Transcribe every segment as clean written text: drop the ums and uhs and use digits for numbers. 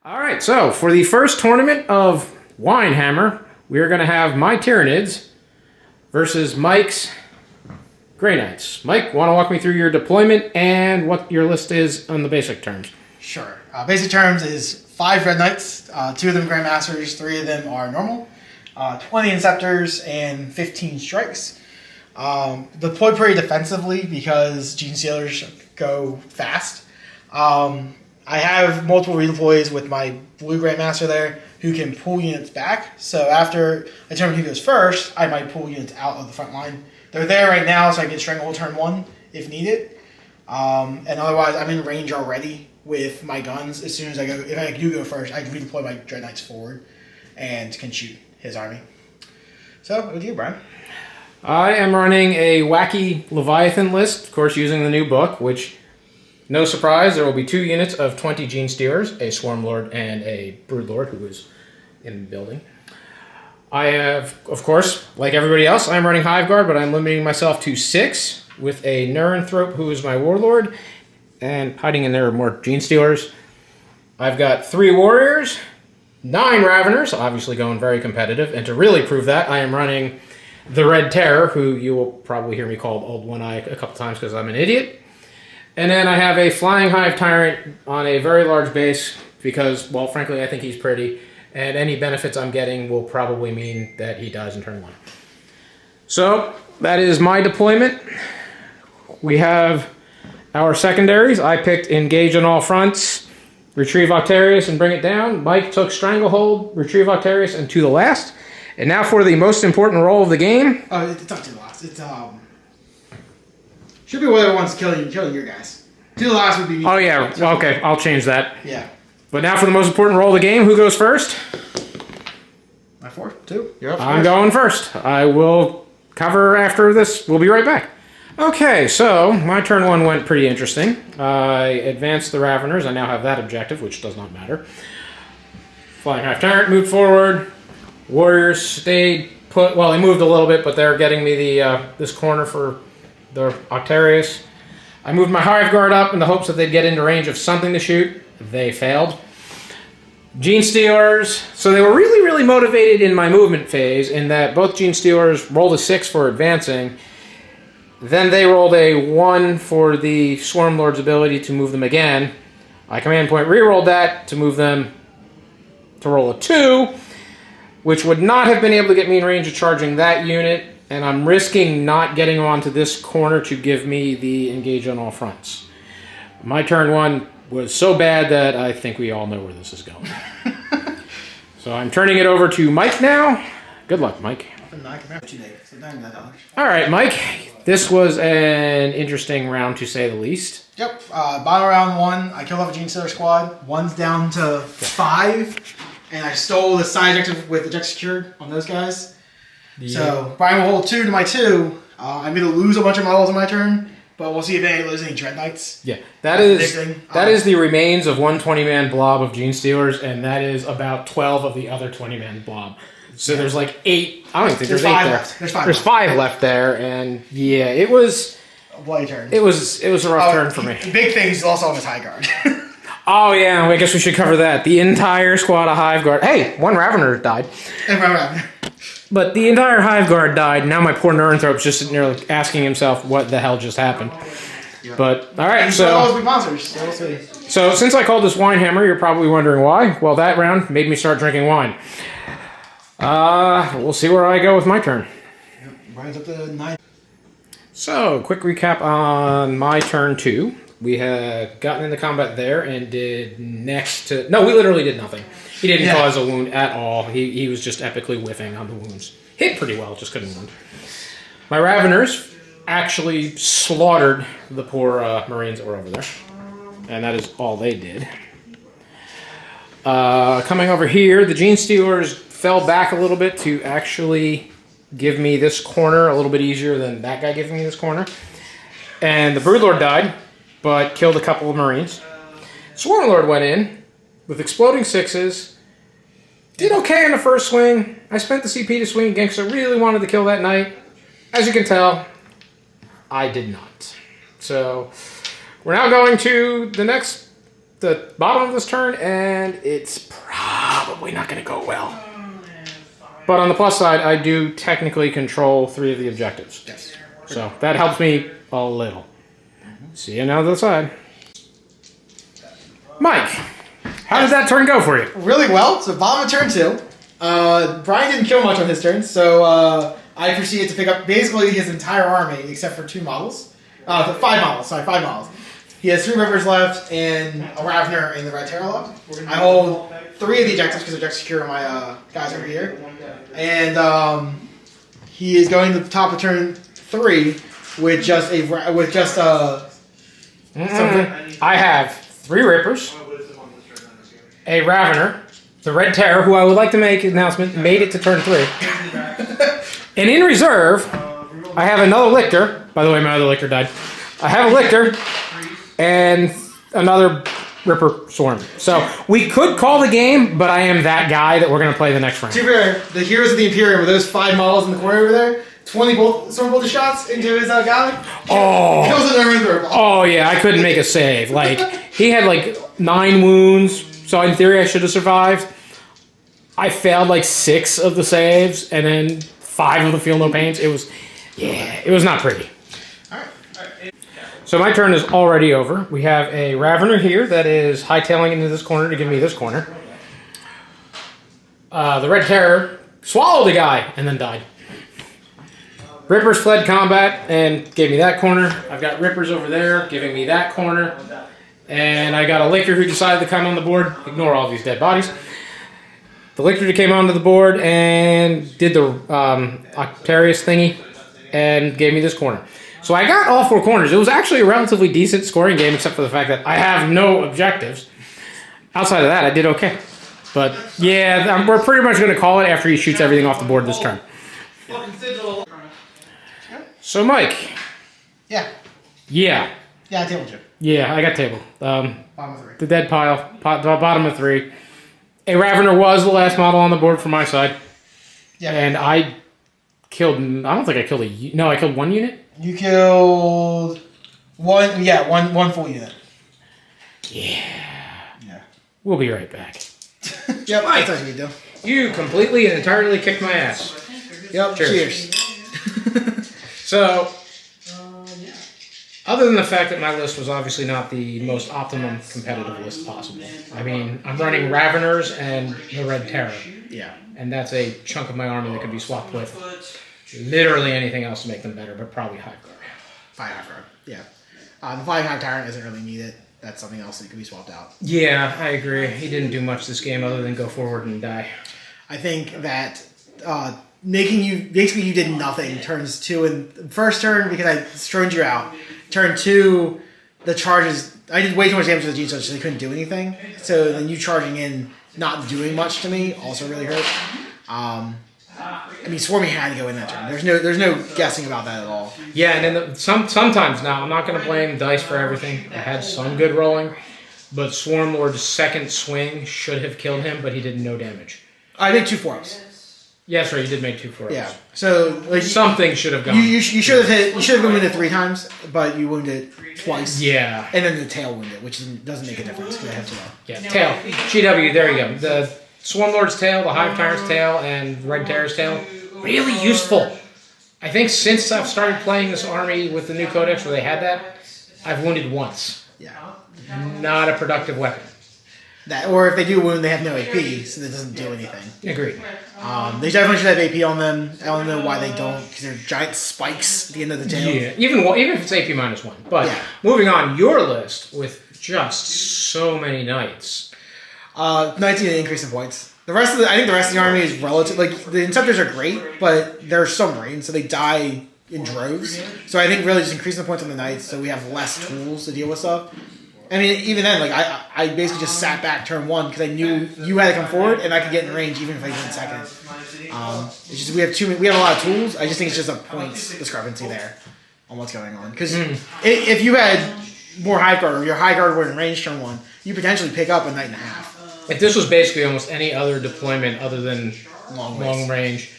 All right, so for the first tournament of Winehammer, we are going to have my Tyranids versus Mike's Grey Knights. Mike, want to walk me through your deployment and what your list is on the basic terms? Sure. Basic terms is 5 Red Knights, 2 of them Grandmasters, 3 of them are normal, 20 Inceptors, and 15 Strikes. Deploy pretty defensively because Gene Stealers go fast. I have multiple redeploys with my blue Grandmaster there who can pull units back. So after I determine who goes first, I might pull units out of the front line. They're there right now, so I get Stranglehold turn 1 if needed. And otherwise, I'm in range already with my guns. As soon as I go, if I do go first, I redeploy my Dread Knights forward and can shoot his army. So, with you, Brian. I am running a wacky Leviathan list, of course, using the new book, which, no surprise, there will be 2 units of 20 Gene Stealers, a Swarm Lord and a Brood Lord, who is in the building. I have, of course, like everybody else, I'm running Hive Guard, but I'm limiting myself to 6 with a Neranthrope, who is my Warlord, and hiding in there are more Gene Stealers. I've got 3 Warriors, 9 Raveners, obviously going very competitive, and to really prove that, I am running the Red Terror, who you will probably hear me called Old One Eye a couple times because I'm an idiot. And then I have a Flying Hive Tyrant on a very large base because, well, frankly, I think he's pretty. And any benefits I'm getting will probably mean that he dies in turn 1. So, that is my deployment. We have our secondaries. I picked Engage on all fronts, Retrieve Octarius and bring it down. Mike took Stranglehold, Retrieve Octarius, and to the last. And now for the most important role of the game. Oh, it's not to the last. It's, should be whatever wants killing your guys. To the last would be me. Oh, yeah. Okay, I'll change that. Yeah. But now for the most important role of the game. Who goes first? My 4, 2. You're up first. I'm going first. I will cover after this. We'll be right back. Okay, so my turn 1 went pretty interesting. I advanced the Raveners. I now have that objective, which does not matter. Flying Hive Tyrant moved forward. Warriors stayed put. Well, they moved a little bit, but they're getting me the this corner for the Octarius. I moved my Hive Guard up in the hopes that they'd get into range of something to shoot. They failed. Gene Stealers. So they were really, really motivated in my movement phase in that both Gene Stealers rolled a 6 for advancing. Then they rolled a 1 for the Swarm Lord's ability to move them again. I command point re-rolled that to move them to roll a 2, which would not have been able to get me in range of charging that unit, and I'm risking not getting onto this corner to give me the engage on all fronts. My turn 1 was so bad that I think we all know where this is going. So I'm turning it over to Mike now. Good luck, Mike. All right, Mike. This was an interesting round, to say the least. Yep. Bottom round 1, I killed off a Gene Stealer squad. 1's down to 5. And I stole the side objective with eject secured on those guys. Yeah. So Brian will hold 2 to my 2. I'm going to lose a bunch of models in my turn, but we'll see if I lose any Dread Knights. Yeah, that is the remains of one 20-man blob of Gene Stealers, and that is about 12 of the other 20-man blob. So there's like 8. I don't even think there's 8 5 there. left. There's 5 left there, and yeah, it was a bloody turn. It was a rough turn for me. Big thing is also on his High Guard. Oh, yeah, I guess we should cover that. The entire squad of Hive Guard. Hey, 1 Ravener died. And one Ravener. But the entire Hive Guard died. Now my poor Neranthrope's just sitting there asking himself what the hell just happened. Yeah. But, all right, so... All those big monsters. So we'll see. So, since I called this Winehammer, you're probably wondering why. Well, that round made me start drinking wine. We'll see where I go with my turn. Yep, Brian's up to 9. So, quick recap on my turn 2. We had gotten into combat there and did next to... No, we literally did nothing. He didn't cause a wound at all. He was just epically whiffing on the wounds. Hit pretty well, just couldn't wound. My Raveners actually slaughtered the poor Marines that were over there. And that is all they did. Coming over here, the Gene Stealers fell back a little bit to actually give me this corner a little bit easier than that guy giving me this corner. And the Broodlord died, but killed a couple of Marines. Swarm Lord went in with exploding 6s. Did okay in the first swing. I spent the CP to swing again because I really wanted to kill that knight. As you can tell, I did not. So we're now going to the next the bottom of this turn, and it's probably not going to go well. But on the plus side, I do technically control 3 of the objectives. Yes. So that helps me a little. See you now to the side. Mike, how did that turn go for you? Really well. So bottom of turn 2. Brian didn't kill much on his turn, so I proceeded to pick up basically his entire army except for 2 models. 5 models. Sorry, 5 models. He has 3 rivers left and a Ravener and the Red Terror left. I hold 3 of the objectives because objective secure my guys over here. And he is going to the top of turn 3 with just something. I have 3 Rippers, a Ravener, the Red Terror, who I would like to make an announcement, made it to turn 3. And in reserve, I have another Lictor. By the way, my other Lictor died. I have a Lictor and another Ripper Swarm. So we could call the game, but I am that guy that we're going to play the next round. To be fair, the Heroes of the Imperium with those 5 models in the corner over there, 20 Storm Bolter shots into his guy. Oh. Kills it over. Oh, yeah, I couldn't make a save. Like, he had like 9 wounds, so in theory I should have survived. I failed like 6 of the saves, and then 5 of the Feel No Pains. It was not pretty. So my turn is already over. We have a Ravener here that is hightailing into this corner to give me this corner. The Red Terror swallowed a guy and then died. Rippers fled combat and gave me that corner. I've got Rippers over there giving me that corner. And I got a Lictor who decided to come on the board. Ignore all these dead bodies. The Lictor came onto the board and did the Octarius thingy and gave me this corner. So I got all 4 corners. It was actually a relatively decent scoring game, except for the fact that I have no objectives. Outside of that, I did okay. But yeah, we're pretty much going to call it after he shoots everything off the board this turn. So Mike. Yeah. Yeah. Yeah, I tabled you. Yeah, I got tabled. Bottom of 3. The dead pile, bottom of 3. A Ravener was the last model on the board from my side. Yeah. And I killed, I don't think I killed no, I killed 1 unit. You killed one full unit. Yeah. We'll be right back. Yep, Mike, that's what you do. You completely and entirely kicked my ass. Yep, cheers. So, other than the fact that my list was obviously not the most optimum competitive list possible. I mean, I'm running Raveners and the Red Terror. Yeah. And that's a chunk of my army that could be swapped with literally anything else to make them better, but probably Hive Guard. Hive Guard, yeah. The Flying Hive Tyrant isn't really needed. That's something else that could be swapped out. Yeah, I agree. He didn't do much this game other than go forward and die. I think that making you, basically you did nothing turns 2 and first turn because I stroned you out. Turn 2, the charges, I did way too much damage to the G, so they couldn't do anything. So then you charging in, not doing much to me, also really hurt. I mean, Swarmy had to go in that turn. There's no guessing about that at all. Yeah, and then sometimes now, I'm not going to blame dice for everything. I had some good rolling, but Swarm Lord's second swing should have killed him, but he did no damage. I made 2 4-ups. Yeah, that's right. You did make 2 4-ups. Yeah. So like, something should have gone. You should have hit. You should have been wounded 3 times, but you wounded twice. Yeah. And then the tail wounded, which doesn't make a difference because I have 2. Yeah, tail. GW. There you go. The Swarm Lord's tail, the Hive Tyrant's tail, and Red Terror's tail. Really useful. I think since I've started playing this army with the new codex where they had that, I've wounded once. Yeah. Not a productive weapon. That, or if they do wound, they have no AP, so that doesn't do anything. Agreed. They definitely should have AP on them. I don't know why they don't, because they're giant spikes at the end of the tail. Yeah, even if it's AP -1. But yeah. Moving on, your list with just so many knights. 19 increase in points. I think the rest of the army is relative. Like the Inceptors are great, but they're submarine, so they die in droves. So I think really just increasing the points on the knights, so we have less tools to deal with stuff. I mean, even then, like I basically just sat back turn 1 because I knew you had to come forward and I could get in range even if I went second. It's just we have a lot of tools. I just think it's just a points discrepancy there on what's going on. Because if you had more Hive Guard or your High Guard were in range turn 1, you potentially pick up a knight and a half. If this was basically almost any other deployment other than long range,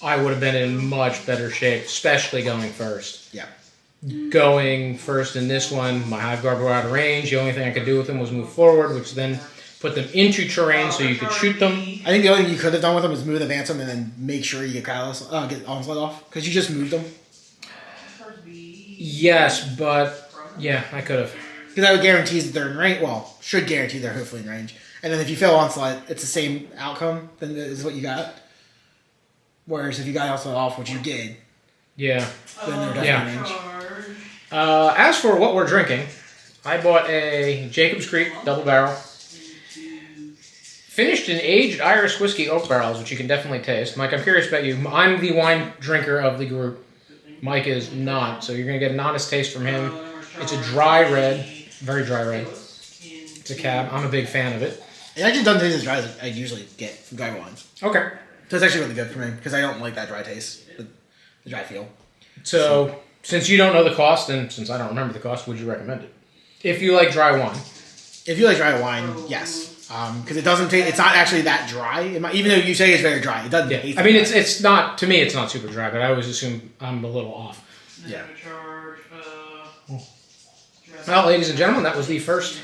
I would have been in much better shape, especially going first. Yeah. going first in this one. My Hive Guard were out of range. The only thing I could do with them was move forward, which then put them into terrain so you could shoot them. I think the only thing you could have done with them is move, advance them, and then make sure you get get onslaught off because you just moved them. Yes, but yeah, I could have. Because that would guarantee that they're in range. Well, should guarantee they're hopefully in range. And then if you fail onslaught, it's the same outcome. Then is what you got. Whereas if you got onslaught off, which you did, yeah, then they're definitely in range. As for what we're drinking, I bought a Jacob's Creek double barrel. Finished in aged Irish whiskey oak barrels, which you can definitely taste. Mike, I'm curious about you. I'm the wine drinker of the group. Mike is not, so you're going to get an honest taste from him. It's a dry red, very dry red. It's a cab. I'm a big fan of it. It actually doesn't taste as dry as I usually get from dry wines. Okay. So it's actually really good for me because I don't like that dry taste, the dry feel. So, since you don't know the cost, and since I don't remember the cost, would you recommend it? If you like dry wine. If you like dry wine, yes. Because it doesn't taste. It's not actually that dry. Even though you say it's very dry, it doesn't taste. I mean, it's not. To me, it's not super dry, but I always assume I'm a little off. Yeah. Well, ladies and gentlemen, that was the first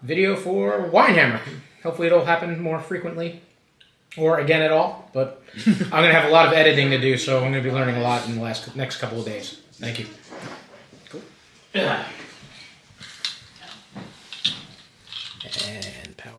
video for Winehammer. Hopefully, it'll happen more frequently, or again at all. But I'm going to have a lot of editing to do, so I'm going to be learning a lot in the next couple of days. Thank you. Cool.